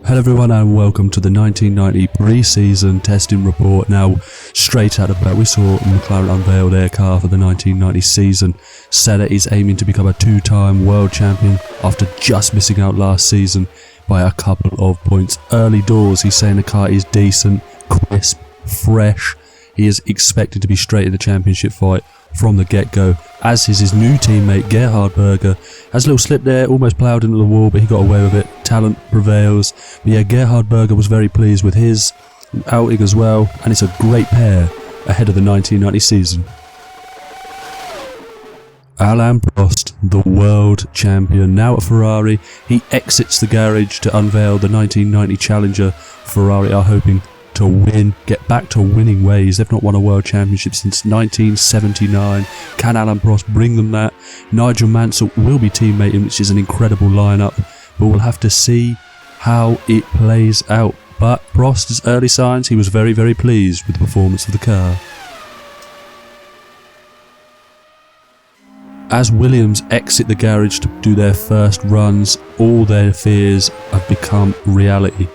Hello everyone and welcome to the 1990 pre-season testing report. Now, straight out of bat, we saw McLaren unveil their car for the 1990 season. Senna is aiming to become a two-time world champion after just missing out last season by a couple of points. Early doors, he's saying the car is decent, crisp, fresh. He is expected to be straight in the championship fight from the get-go, as is his new teammate Gerhard Berger. Has a little slip there, almost ploughed into the wall, but he got away with it. Talent prevails. But yeah, Gerhard Berger was very pleased with his outing as well, and it's a great pair ahead of the 1990 season. Alain Prost, the world champion, now at Ferrari. He exits the garage to unveil the 1990 Challenger. Ferrari are hoping to win, get back to winning ways. They've not won a world championship since 1979. Can Alain Prost bring them that? Nigel Mansell will be teammating, which is an incredible lineup, but we'll have to see how it plays out. But Prost's early signs, he was very, very pleased with the performance of the car. As Williams exit the garage to do their first runs, all their fears have become reality.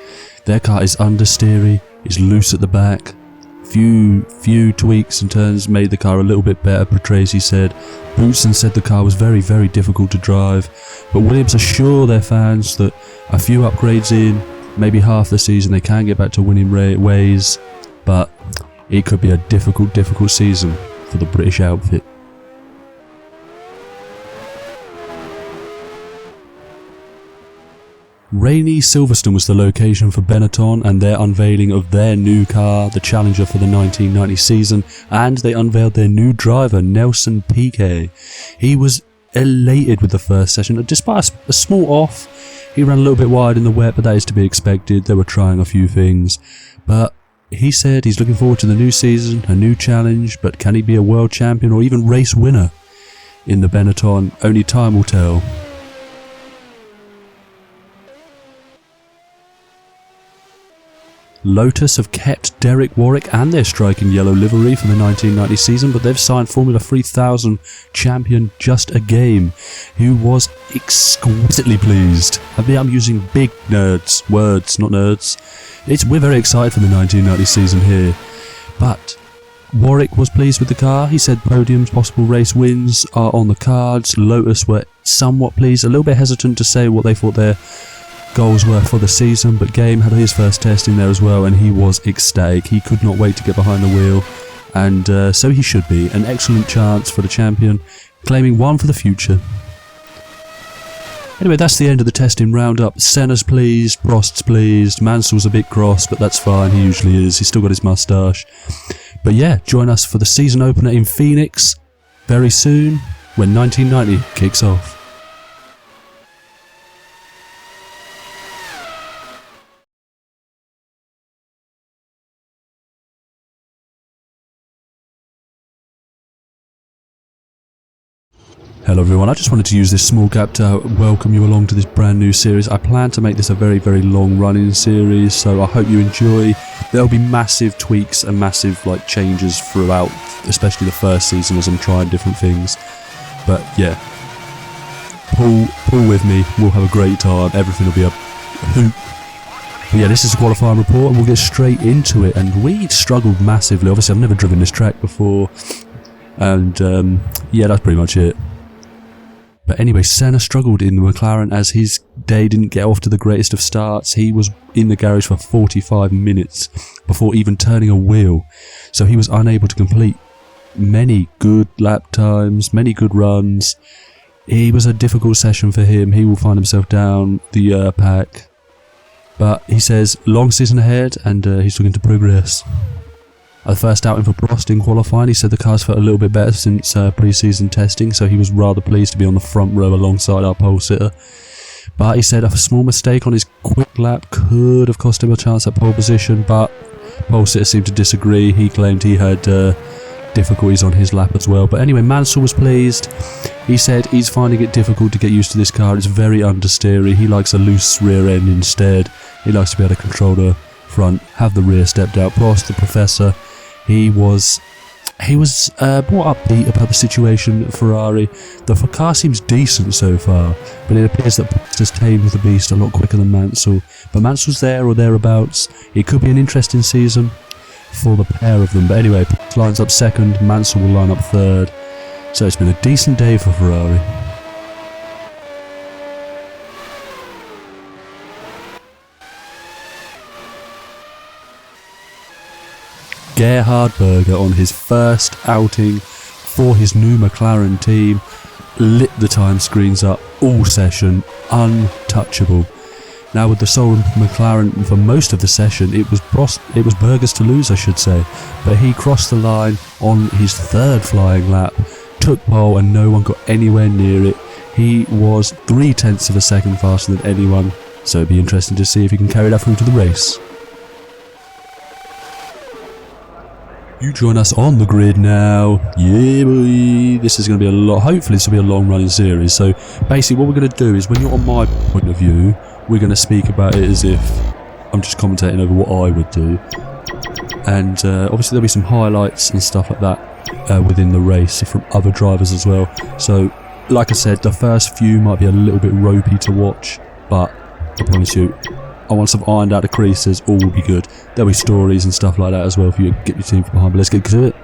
Their car is understeery, is loose at the back. Few tweaks and turns made the car a little bit better, Patrese said. Boutsen said the car was very, very difficult to drive. But Williams assure their fans that a few upgrades in, maybe half the season, they can get back to winning ways. But it could be a difficult season for the British outfit. Rainy Silverstone was the location for Benetton and their unveiling of their new car, the Challenger for the 1990 season, and they unveiled their new driver, Nelson Piquet. He was elated with the first session, despite a small off. He ran a little bit wide in the wet, but that is to be expected. They were trying a few things, but he said he's looking forward to the new season, a new challenge, but can he be a world champion or even race winner in the Benetton? Only time will tell. Lotus have kept Derek Warwick and their striking yellow livery for the 1990 season, but they've signed Formula 3000 champion Just a Game, who was exquisitely pleased. I'm using big words, not nerds. We're very excited for the 1990 season here, but Warwick was pleased with the car. He said podiums, possible race wins are on the cards. Lotus were somewhat pleased, a little bit hesitant to say what they thought their goals were for the season, but Game had his first test in there as well, and he was ecstatic. He could not wait to get behind the wheel, and so he should be. An excellent chance for the champion, claiming one for the future. Anyway, that's the end of the testing roundup. Senna's pleased, Prost's pleased, Mansell's a bit cross, but that's fine, he usually is. He's still got his moustache. But yeah, join us for the season opener in Phoenix very soon, when 1990 kicks off. Hello everyone, I just wanted to use this small gap to welcome you along to this brand new series. I plan to make this a very, very long running series, so I hope you enjoy. There'll be massive tweaks and massive changes throughout, especially the first season as I'm trying different things. But yeah, pull with me, we'll have a great time, everything will be a hoop. But yeah, this is a qualifying report and we'll get straight into it. And we struggled massively. Obviously I've never driven this track before, and yeah, that's pretty much it. But anyway, Senna struggled in the McLaren as his day didn't get off to the greatest of starts. He was in the garage for 45 minutes before even turning a wheel, so he was unable to complete many good lap times, many good runs. It was a difficult session for him. He will find himself down the pack, but he says long season ahead, and he's looking to progress. The first outing for Prost in qualifying, he said the car's felt a little bit better since pre-season testing, so he was rather pleased to be on the front row alongside our pole sitter. But he said a small mistake on his quick lap could have cost him a chance at pole position, but pole sitter seemed to disagree. He claimed he had difficulties on his lap as well. But anyway, Mansell was pleased. He said he's finding it difficult to get used to this car. It's very understeery. He likes a loose rear end instead. He likes to be able to control the front, have the rear stepped out. Prost, the professor, he was he was more upbeat about the situation at Ferrari. The car seems decent so far, but it appears that Prost has tamed the beast a lot quicker than Mansell. But Mansell's there or thereabouts. It could be an interesting season for the pair of them. But anyway, Prost lines up second, Mansell will line up third. So it's been a decent day for Ferrari. Gerhard Berger, on his first outing for his new McLaren team, lit the time screens up all session, untouchable. Now with the sole McLaren for most of the session, it was Berger's to lose, I should say, but he crossed the line on his third flying lap, took pole, and no one got anywhere near it. He was 0.3 of a second faster than anyone, so it'd be interesting to see if he can carry that through to the race. You join us on the grid now. Yeah, boy. This is going to be a lot. Hopefully this will be a long running series. So basically what we're going to do is, when you're on my point of view, we're going to speak about it as if I'm just commentating over what I would do. And obviously there'll be some highlights and stuff like that within the race from other drivers as well. So like I said, the first few might be a little bit ropey to watch, but I promise you, once I've ironed out the creases, all will be good. There'll be stories and stuff like that as well for you to get your team from behind. But let's get to it.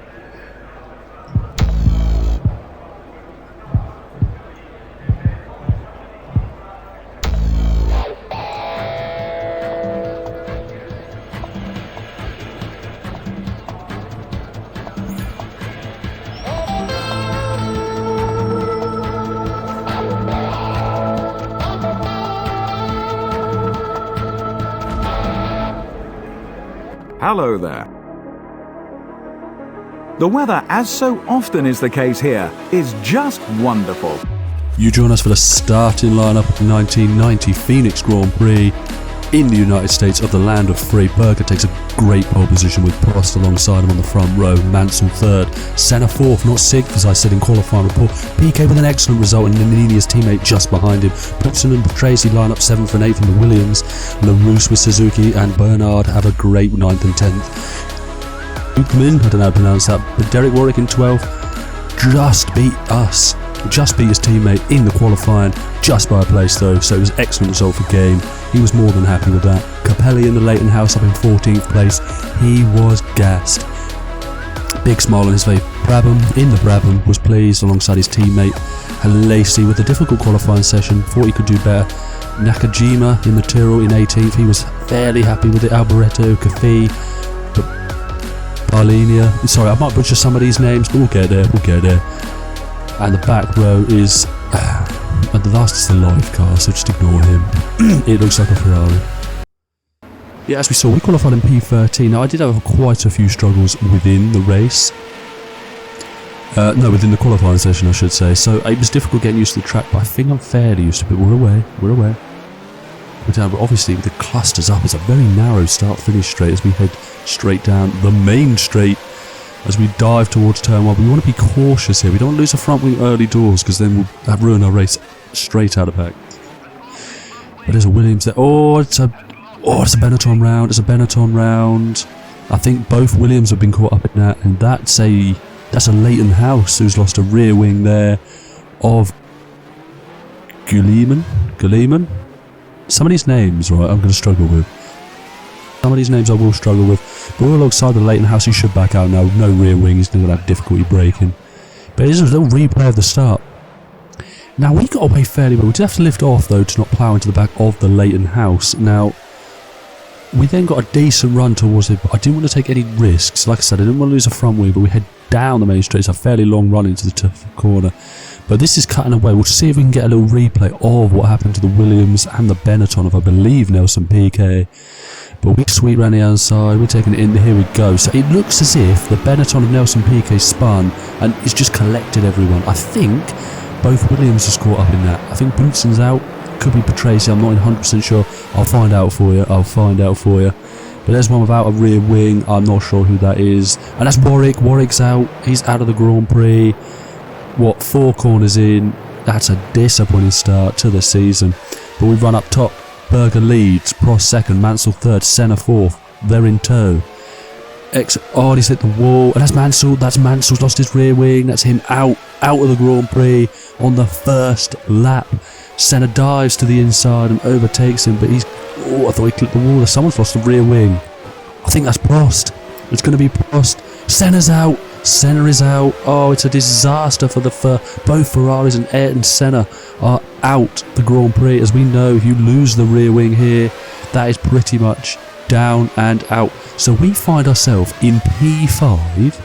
Hello there. The weather, as so often is the case here, is just wonderful. You join us for the starting lineup of the 1990 Phoenix Grand Prix in the United States of the land of free. Berger takes a great pole position with Prost alongside him on the front row, Mansell third, Senna fourth, not sixth as I said in qualifying report. Piquet with an excellent result, and Nini's teammate just behind him. Putson and Tracy line up 7th and 8th in the Williams. LaRousse with Suzuki, and Bernard have a great 9th and 10th. Buchmann, I don't know how to pronounce that, but Derek Warwick in 12th just beat his teammate in the qualifying, just by a place though, so it was an excellent result for Game. He was more than happy with that. Capelli in the Leighton House up in 14th place. He was gassed. Big smile on his face. Brabham in the Brabham was pleased alongside his teammate. And Lacey with a difficult qualifying session, thought he could do better. Nakajima in the Tyrrell in 18th, he was fairly happy with it. Alboreto, Cafe, Barlinia. Sorry, I might butcher some of these names, but we'll get there. And the back row is, and the last is the live car, so just ignore him. It looks like a Ferrari. Yeah, as we saw, we qualified in P13. Now, I did have quite a few struggles within the race. Within the qualifying session, I should say. So it was difficult getting used to the track, but I think I'm fairly used to it. We're away. We're down, but obviously the clusters up. It's a very narrow start-finish straight as we head straight down the main straight. As we dive towards turn 1, we want to be cautious here. We don't want to lose the front wing early doors, because then we'll ruin our race straight out of back. But there's a Williams there. It's a Benetton round. It's a Benetton round. I think both Williams have been caught up in that, and that's a Leighton House who's lost a rear wing there of Guillemin. Some of these names, right, I'm going to struggle with. Some of these names I will struggle with. But we're alongside the Leighton House. He should back out now. No rear wing. He's not going to have difficulty braking. But it is a little replay of the start. Now, we got away fairly well. We did have to lift off, though, to not plough into the back of the Leighton House. Now, we then got a decent run towards it, but I didn't want to take any risks. Like I said, I didn't want to lose a front wing, but we head down the main straight. It's a fairly long run into the tough corner. But this is cutting away. We'll see if we can get a little replay of what happened to the Williams and the Benetton of, I believe, Nelson Piquet. But we sweep round the outside, we're taking it in, here we go. So it looks as if the Benetton of Nelson Piquet spun and it's just collected everyone. I think both Williams has caught up in that. I think Bootson's out, could be Tracy, I'm not 100% sure. I'll find out for you. But there's one without a rear wing, I'm not sure who that is. And that's Warwick. Warwick's out, he's out of the Grand Prix. 4 corners in, that's a disappointing start to the season. But we run up top. Berger leads, Prost second, Mansell third, Senna fourth. They're in tow. Oh, he's hit the wall. And that's Mansell. Mansell's lost his rear wing. That's him out of the Grand Prix on the first lap. Senna dives to the inside and overtakes him, but he's... Oh, I thought he clipped the wall. Someone's lost the rear wing. I think that's Prost. It's going to be Prost. Senna's out. Senna is out. Oh, it's a disaster for both Ferraris, and Ayrton Senna are out the Grand Prix. As we know, if you lose the rear wing here, that is pretty much down and out. So we find ourselves in P5.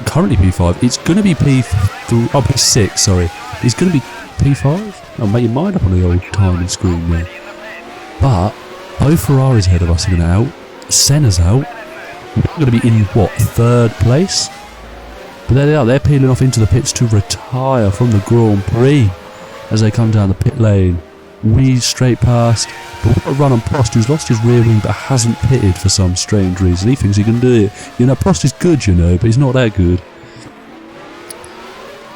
Currently P5. It's going to be P3. Oh, P6. Sorry. It's going to be P5. I'll make your mind up on the old timing screen there. But both Ferraris ahead of us are going to out. Senna's out. We're going to be in, what, 3rd place? But there they are. They're peeling off into the pits to retire from the Grand Prix as they come down the pit lane. We straight past. But we've got a run on Prost, who's lost his rear wing but hasn't pitted for some strange reason. He thinks he can do it. You know, Prost is good, you know, but he's not that good.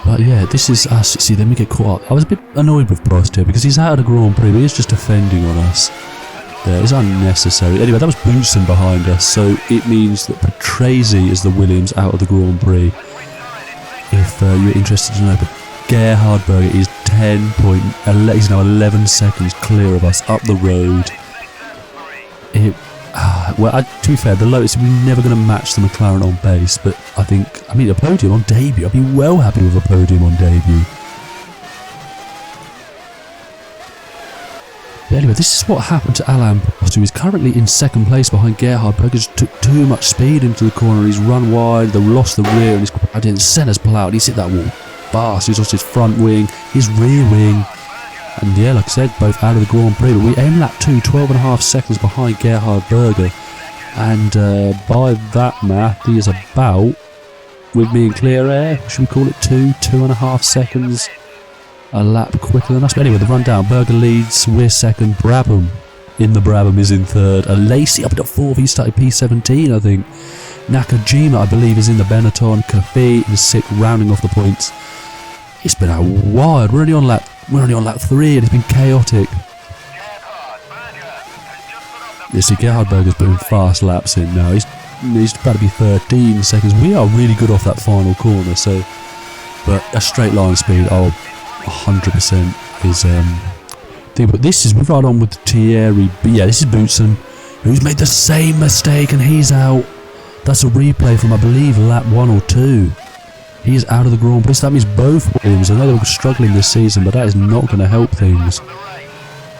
But yeah, this is us. See, then we get caught up. I was a bit annoyed with Prost here because he's out of the Grand Prix, but he's just defending on us. There, it's unnecessary. Anyway, that was Boutsen behind us, so it means that Patrese is the Williams out of the Grand Prix. If you're interested to know, but Gerhard Berger is he's now 11 seconds clear of us up the road. To be fair, the lowest, we're never going to match the McLaren on base, but a podium on debut. I'd be well happy with a podium on debut. But anyway, this is what happened to Alain Prost, who is currently in 2nd place behind Gerhard Berger. Just took too much speed into the corner. He's run wide, they lost the rear, and he's plowed in. Senna's plowed. He's hit that wall fast. He's lost his front wing, his rear wing. And yeah, like I said, both out of the Grand Prix. But we aim lap 2, 12.5 seconds behind Gerhard Berger. And by that math, he is about, with me in clear air, should we call it 2.5 seconds a lap quicker than us. But anyway, the rundown. Berger leads, we're 2nd. Brabham in the Brabham is in 3rd. Lacey up into 4th, he started P17, I think. Nakajima, I believe, is in the Benetton. Cafe in 6th, rounding off the points. It's been a wild. We're only on lap 3, and it's been chaotic. You see, Gerhard Berger's putting fast laps in now. He's about to be 13 seconds. We are really good off that final corner, so... But a straight line speed, 100% is thing. But this is, we're right on with Thierry. But yeah, this is Boutsen, who's made the same mistake and he's out. That's a replay from, I believe, lap 1 or 2. He is out of the Grand Prix. That means both Williams. I know they were struggling this season, but that is not going to help things.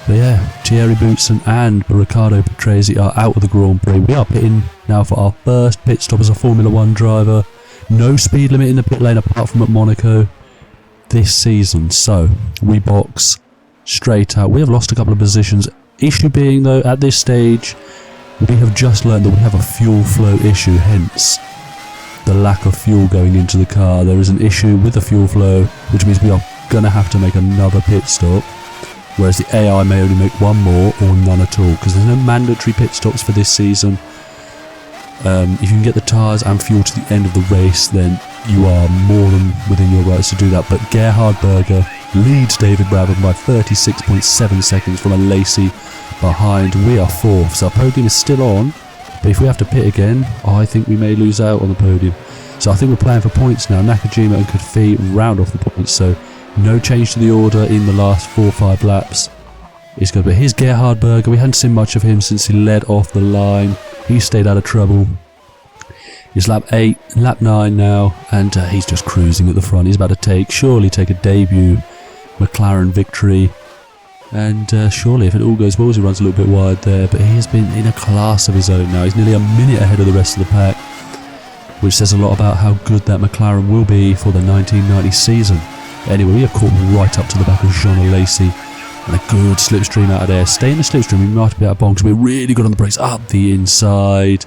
But yeah, Thierry Boutsen and Riccardo Patrese are out of the Grand Prix. We are pitting now for our first pit stop as a Formula 1 driver. No speed limit in the pit lane apart from at Monaco this season. So we box straight out. We have lost a couple of positions. Issue being, though, at this stage, we have just learned that we have a fuel flow issue, hence the lack of fuel going into the car. There is an issue with the fuel flow, which means we are going to have to make another pit stop, whereas the AI may only make one more or none at all, because there's no mandatory pit stops for this season. If you can get the tyres and fuel to the end of the race, then you are more than within your rights to do that. But Gerhard Berger leads David Brabham by 36.7 seconds from a Lacey behind. We are 4th, so our podium is still on. But if we have to pit again, I think we may lose out on the podium. So I think we're playing for points now. Nakajima and Kofi round off the points, so no change to the order in the last 4 or 5 laps. It's good. But here's Gerhard Berger. We hadn't seen much of him since he led off the line. He stayed out of trouble. He's lap 8, lap 9 now, and he's just cruising at the front. He's about to surely take a debut McLaren victory. And surely, if it all goes well, he runs a little bit wide there. But he has been in a class of his own now. He's nearly a minute ahead of the rest of the pack, which says a lot about how good that McLaren will be for the 1990 season. Anyway, we are caught right up to the back of Jean Lacey. And a good slipstream out of there. Stay in the slipstream, we might be out of bonks. We're really good on the brakes. Up the inside.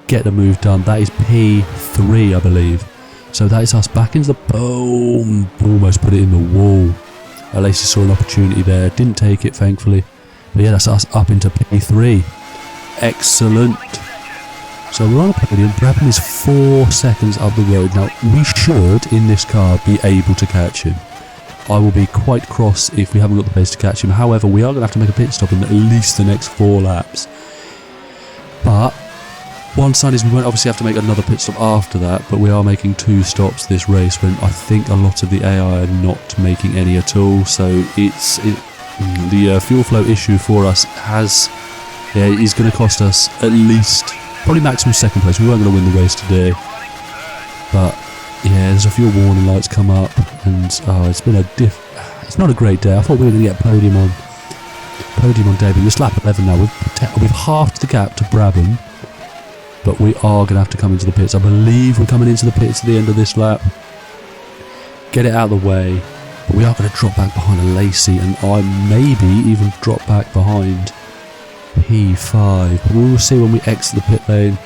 Get the move done. That is P3, I believe. So that is us back into the boom. Almost put it in the wall. Lacey saw an opportunity there. Didn't take it, thankfully. But yeah, that's us up into P3. Excellent. So we're on a podium. Brabham is 4 seconds up the road. Now, we should, in this car, be able to catch him. I will be quite cross if we haven't got the pace to catch him. However, we are going to have to make a pit stop in at least the next 4 laps. But One sign is we won't obviously have to make another pit stop after that, but we are making 2 stops this race when I think a lot of the AI are not making any at all. So the fuel flow issue for us is going to cost us at least, probably maximum 2nd place. We weren't going to win the race today, but yeah, there's a few warning lights come up, and it's been it's not a great day. I thought we were going to get podium on debut. This lap 11 now. We've halved the gap to Brabham, but we are going to have to come into the pits. I believe we're coming into the pits at the end of this lap. Get it out of the way, but we are going to drop back behind a Lacey, and I maybe even drop back behind P5. But we will see when we exit the pit lane.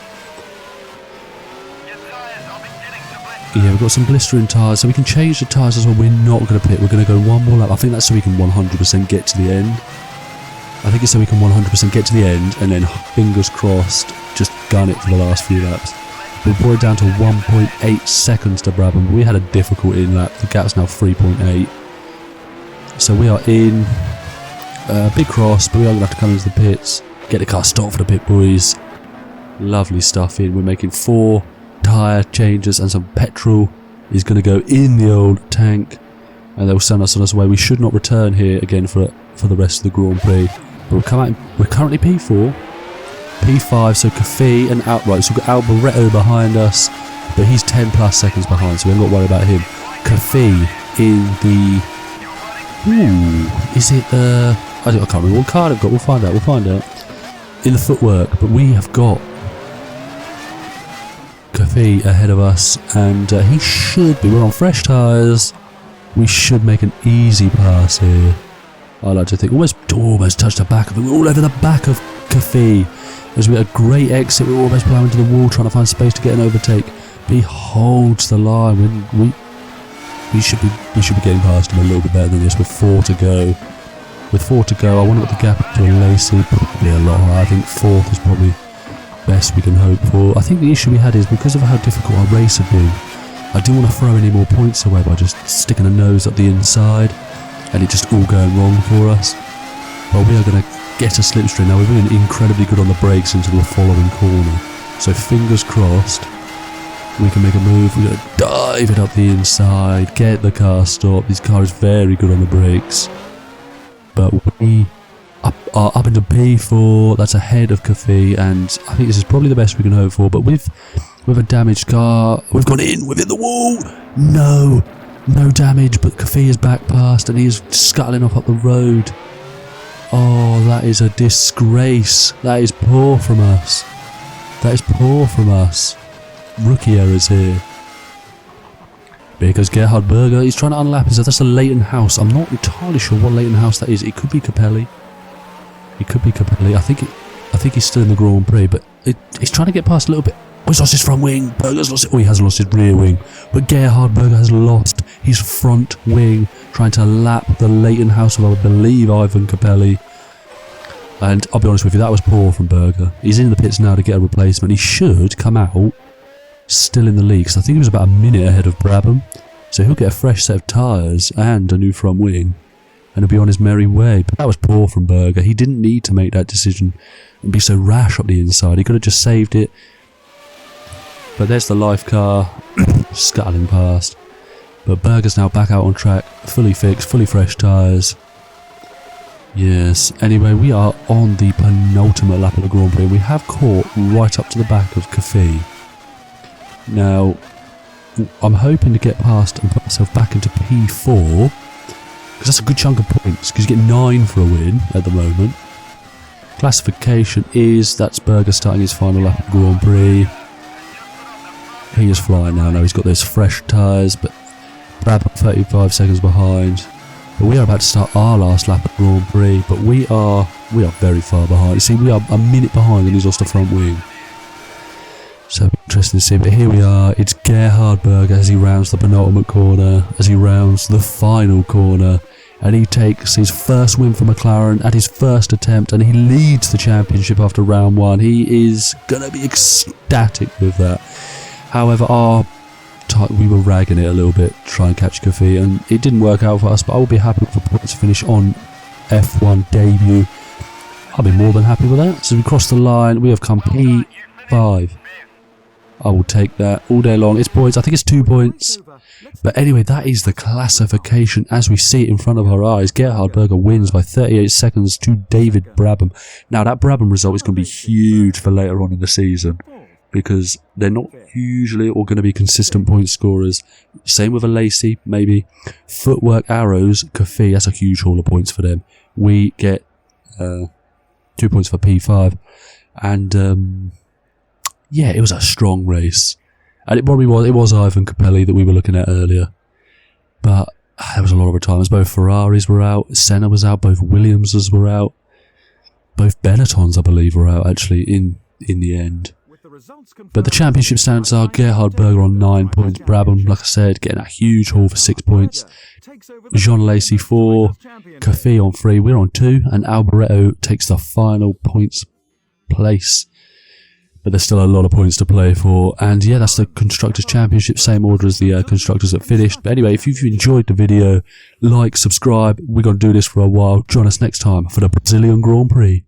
Yeah, we've got some blistering tyres, so we can change the tyres as well. We're not going to pit, we're going to go one more lap. I think that's so we can 100% get to the end. I think it's so we can 100% get to the end, and then, fingers crossed, just gun it for the last few laps. We've brought it down to 1.8 seconds to Brabham, but we had a difficult in-lap. The gap's now 3.8. So we are in big cross, but we are going to have to come into the pits, get the car stopped for the pit boys. Lovely stuff in. We're making 4 tyre changes, and some petrol is going to go in the old tank, and they'll send us on our way. We should not return here again for the rest of the Grand Prix. But we're currently P4, P5, so Cafe and Outright. So we've got Alboreto behind us, but he's 10 plus seconds behind, so we haven't got to worry about him. Cafe in the... is it the... I can't remember what car they've got. We'll find out. In the footwork, but we have got Cafe ahead of us, and he should be. We're on fresh tyres. We should make an easy pass here. I like to think almost touched the back of him. We're all over the back of Cafe. As we had a great exit, we're almost plowing into the wall, trying to find space to get an overtake. But he holds the line. We should be getting past him a little bit better than this. With 4 to go, I wonder what the gap is to a Lacey. Probably a lot higher. I think 4th is probably best we can hope for. I think the issue we had is because of how difficult our race had been, I didn't want to throw any more points away by just sticking a nose up the inside and it just all going wrong for us. But we are going to get a slipstream now. We're doing incredibly good on the brakes into the following corner, so fingers crossed we can make a move. We're going to dive it up the inside, get the car stopped. This car is very good on the brakes, but we are up into P4. That's ahead of Cafe, and I think this is probably the best we can hope for. But with a damaged car, we've gone in within the wall. No damage, but Cafe is back past, and he is scuttling off up the road. Oh, that is a disgrace. That is poor from us. Rookie errors here. Because Gerhard Berger, he's trying to unlap himself. That's a Leighton House. I'm not entirely sure what Leighton House that is. It could be Capelli. I think he's still in the Grand Prix, but he's trying to get past a little bit. Oh, he's lost his front wing. Berger's lost it. Oh, he has lost his rear wing. But Gerhard Berger has lost his front wing, trying to lap the Leighton House of, I believe, Ivan Capelli. And I'll be honest with you, that was poor from Berger. He's in the pits now to get a replacement. He should come out still in the lead, because I think he was about a minute ahead of Brabham. So he'll get a fresh set of tyres and a new front wing, and he'll be on his merry way. But that was poor from Berger. He didn't need to make that decision and be so rash up the inside. He could have just saved it. But there's the life car scuttling past. But Berger's now back out on track, fully fixed, fully fresh tyres. Yes, anyway, we are on the penultimate lap of the Grand Prix. We have caught right up to the back of Cafe. Now, I'm hoping to get past and put myself back into P4, because that's a good chunk of points, because you get 9 for a win at the moment. Classification is, that's Berger starting his final lap of the Grand Prix. He is flying now. He's got those fresh tyres, but Brabham 35 seconds behind. But we are about to start our last lap at Grand Prix, but we are very far behind. You see, we are a minute behind and he's lost the front wing. So interesting to see, but here we are. It's Gerhard Berger as he rounds the penultimate corner, as he rounds the final corner, and he takes his first win for McLaren at his first attempt, and he leads the championship after round 1. He is gonna be ecstatic with that. However, we were ragging it a little bit to try and catch Cafe, and it didn't work out for us, but I will be happy with a points finish on F1 debut. I'll be more than happy with that. So we crossed the line. We have come 5. I will take that all day long. It's points. I think it's 2 points. But anyway, that is the classification as we see it in front of our eyes. Gerhard Berger wins by 38 seconds to David Brabham. Now, that Brabham result is going to be huge for later on in the season, because they're not usually all going to be consistent point scorers. Same with a Lacey, maybe. Footwork, Arrows, Kofi, that's a huge haul of points for them. We get 2 points for P5. And, yeah, it was a strong race. And it probably was. It was Ivan Capelli that we were looking at earlier. But there was a lot of retirements. Both Ferraris were out. Senna was out. Both Williamses were out. Both Benettons, I believe, were out, actually, in the end. But the championship stands are Gerhard Berger on 9 points. Brabham, like I said, getting a huge haul for 6 points. Jean Lacey 4. Kofi on 3. We're on 2. And Alboreto takes the final points place. But there's still a lot of points to play for. And yeah, that's the Constructors' Championship, same order as the Constructors that finished. But anyway, if you've enjoyed the video, like, subscribe. We're going to do this for a while. Join us next time for the Brazilian Grand Prix.